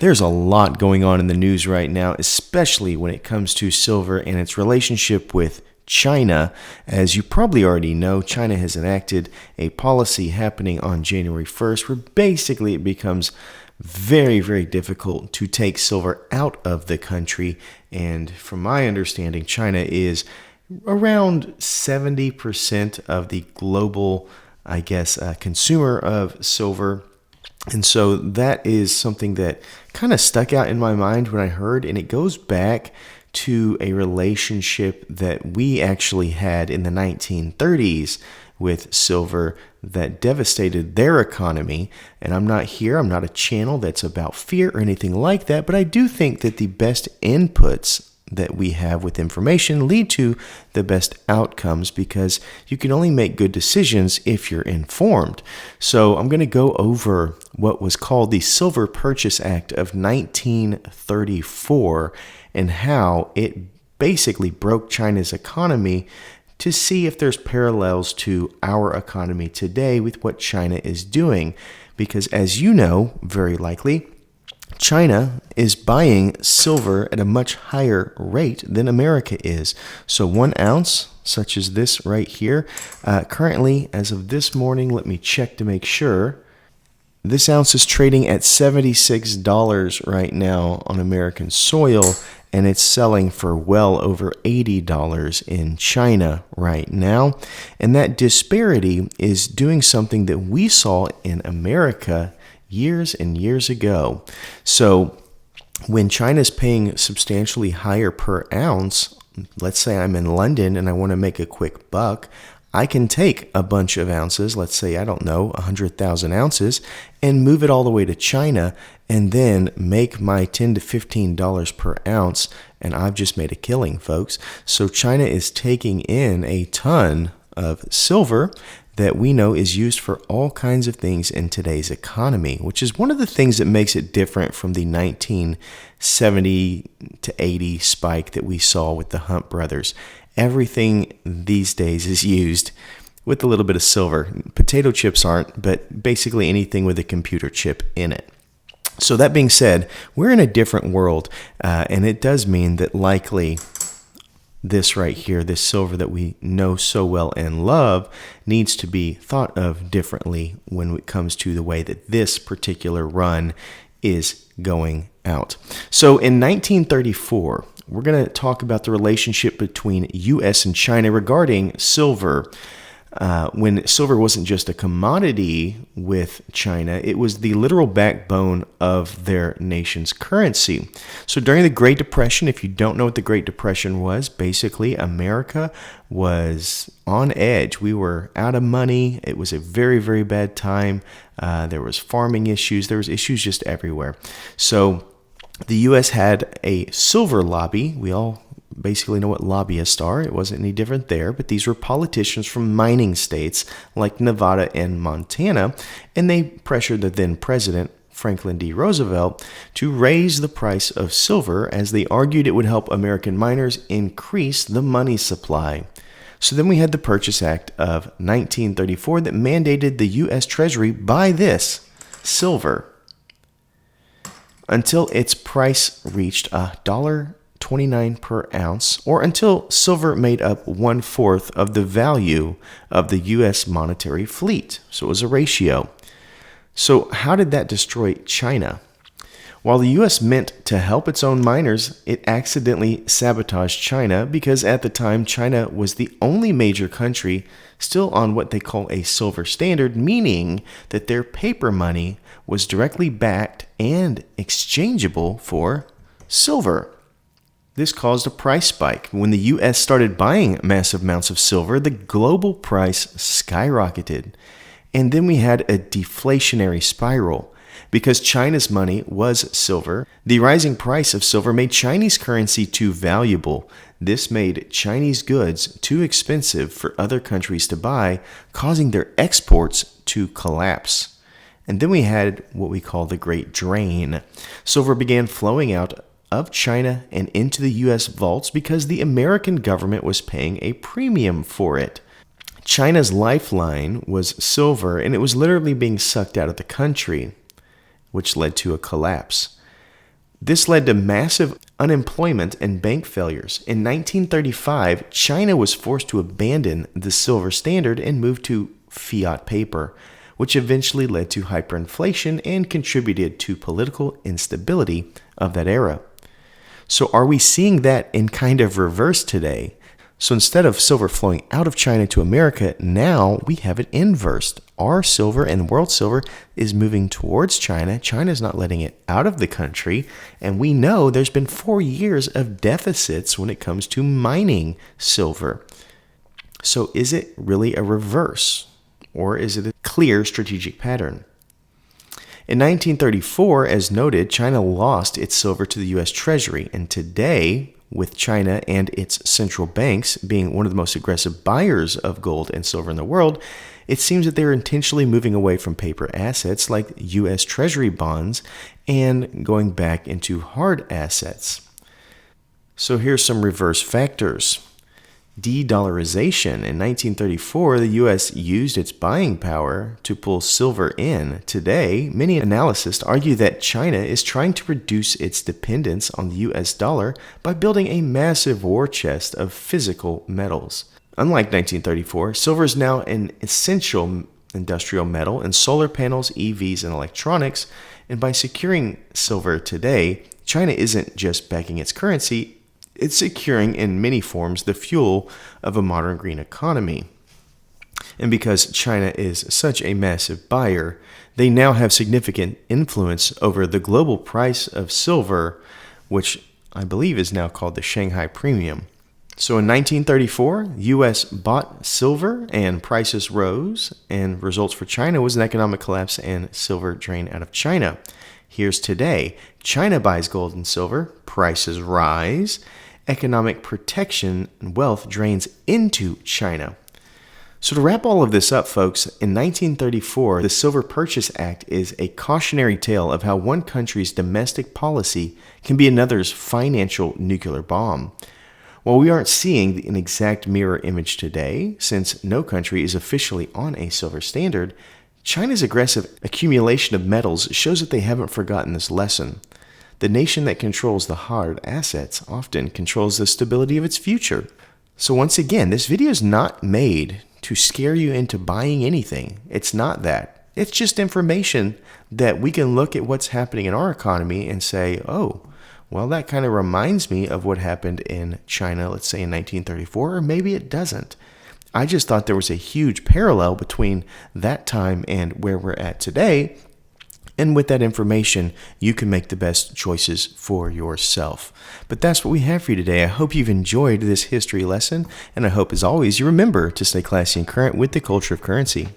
There's a lot going on in the news right now, especially when it comes to silver and its relationship with China. As you probably already know, China has enacted a policy happening on January 1st where basically it becomes very, very difficult to take silver out of the country. And from my understanding, China is around 70% of the global, consumer of silver. And so that is something that kind of stuck out in my mind when I heard, and it goes back to a relationship that we actually had in the 1930s with silver that devastated their economy. And I'm not a channel that's about fear or anything like that, but I do think that the best inputs that we have with information lead to the best outcomes, because you can only make good decisions if you're informed. So I'm going to go over what was called the Silver Purchase Act of 1934 and how it basically broke China's economy, to see if there's parallels to our economy today with what China is doing. Because as you know, very likely, China is buying silver at a much higher rate than America is. So 1 ounce, such as this right here, currently, as of this morning, let me check to make sure. This ounce is trading at $76 right now on American soil, and it's selling for well over $80 in China right now. And that disparity is doing something that we saw in America years and years ago. So when China's paying substantially higher per ounce, let's say I'm in London and I want to make a quick buck, I can take a bunch of ounces, let's say, 100,000 ounces, and move it all the way to China and then make my $10 to $15 per ounce. And I've just made a killing, folks. So China is taking in a ton of silver that we know is used for all kinds of things in today's economy, which is one of the things that makes it different from the 1970 to 80 spike that we saw with the Hunt brothers. Everything these days is used with a little bit of silver. Potato chips aren't, but basically anything with a computer chip in it. So that being said, we're in a different world, and it does mean that likely this right here, this silver that we know so well and love, needs to be thought of differently when it comes to the way that this particular run is going out. So in 1934, we're going to talk about the relationship between U.S. and China regarding silver. When silver wasn't just a commodity with China, it was the literal backbone of their nation's currency. So during the Great Depression, if you don't know what the Great Depression was, basically America was on edge. We were out of money. It was a very, very bad time. There was farming issues. There was issues just everywhere. So the U.S. had a silver lobby. We all basically know what lobbyists are. It wasn't any different there, but these were politicians from mining states like Nevada and Montana, and they pressured the then president, Franklin D. Roosevelt, to raise the price of silver, as they argued it would help American miners increase the money supply. So then we had the Purchase Act of 1934 that mandated the U.S. Treasury buy this silver until its price reached $1.29 per ounce, or until silver made up 1/4 of the value of the U.S. monetary fleet. So it was a ratio. So how did that destroy China? While the U.S. meant to help its own miners, it accidentally sabotaged China, because at the time China was the only major country still on what they call a silver standard, meaning that their paper money was directly backed and exchangeable for silver. This caused a price spike. When the U.S. started buying massive amounts of silver, the global price skyrocketed. And then we had a deflationary spiral. Because China's money was silver, the rising price of silver made Chinese currency too valuable. This made Chinese goods too expensive for other countries to buy, causing their exports to collapse. And then we had what we call the Great Drain. Silver began flowing out of China and into the U.S. vaults because the American government was paying a premium for it. China's lifeline was silver, and it was literally being sucked out of the country, which led to a collapse. This led to massive unemployment and bank failures. In 1935, China was forced to abandon the silver standard and move to fiat paper, which eventually led to hyperinflation and contributed to political instability of that era. So are we seeing that in kind of reverse today? So instead of silver flowing out of China to America, now we have it inversed. Our silver and world silver is moving towards China. China's not letting it out of the country. And we know there's been 4 years of deficits when it comes to mining silver. So is it really a reverse? Or is it a clear strategic pattern? In 1934, as noted, China lost its silver to the U.S. Treasury, and today, with China and its central banks being one of the most aggressive buyers of gold and silver in the world, it seems that they're intentionally moving away from paper assets like U.S. Treasury bonds and going back into hard assets. So here's some reverse factors. De-dollarization. In 1934, the U.S. used its buying power to pull silver in. Today, many analysts argue that China is trying to reduce its dependence on the U.S. dollar by building a massive war chest of physical metals. Unlike 1934, silver is now an essential industrial metal in solar panels, EVs, and electronics. And by securing silver today, China isn't just backing its currency, it's securing in many forms the fuel of a modern green economy. And because China is such a massive buyer, they now have significant influence over the global price of silver, which I believe is now called the Shanghai Premium. So in 1934, U.S. bought silver and prices rose, and results for China was an economic collapse and silver drain out of China. Here's today. China buys gold and silver, prices rise, economic protection and wealth drains into China. So to wrap all of this up, folks, in 1934, the Silver Purchase Act is a cautionary tale of how one country's domestic policy can be another's financial nuclear bomb. While we aren't seeing an exact mirror image today, since no country is officially on a silver standard, China's aggressive accumulation of metals shows that they haven't forgotten this lesson. The nation that controls the hard assets often controls the stability of its future. So once again, this video is not made to scare you into buying anything. It's not that. It's just information that we can look at what's happening in our economy and say, oh, well, that kind of reminds me of what happened in China, let's say in 1934, or maybe it doesn't. I just thought there was a huge parallel between that time and where we're at today. And with that information, you can make the best choices for yourself. But that's what we have for you today. I hope you've enjoyed this history lesson, and I hope, as always, you remember to stay classy and current with the culture of currency.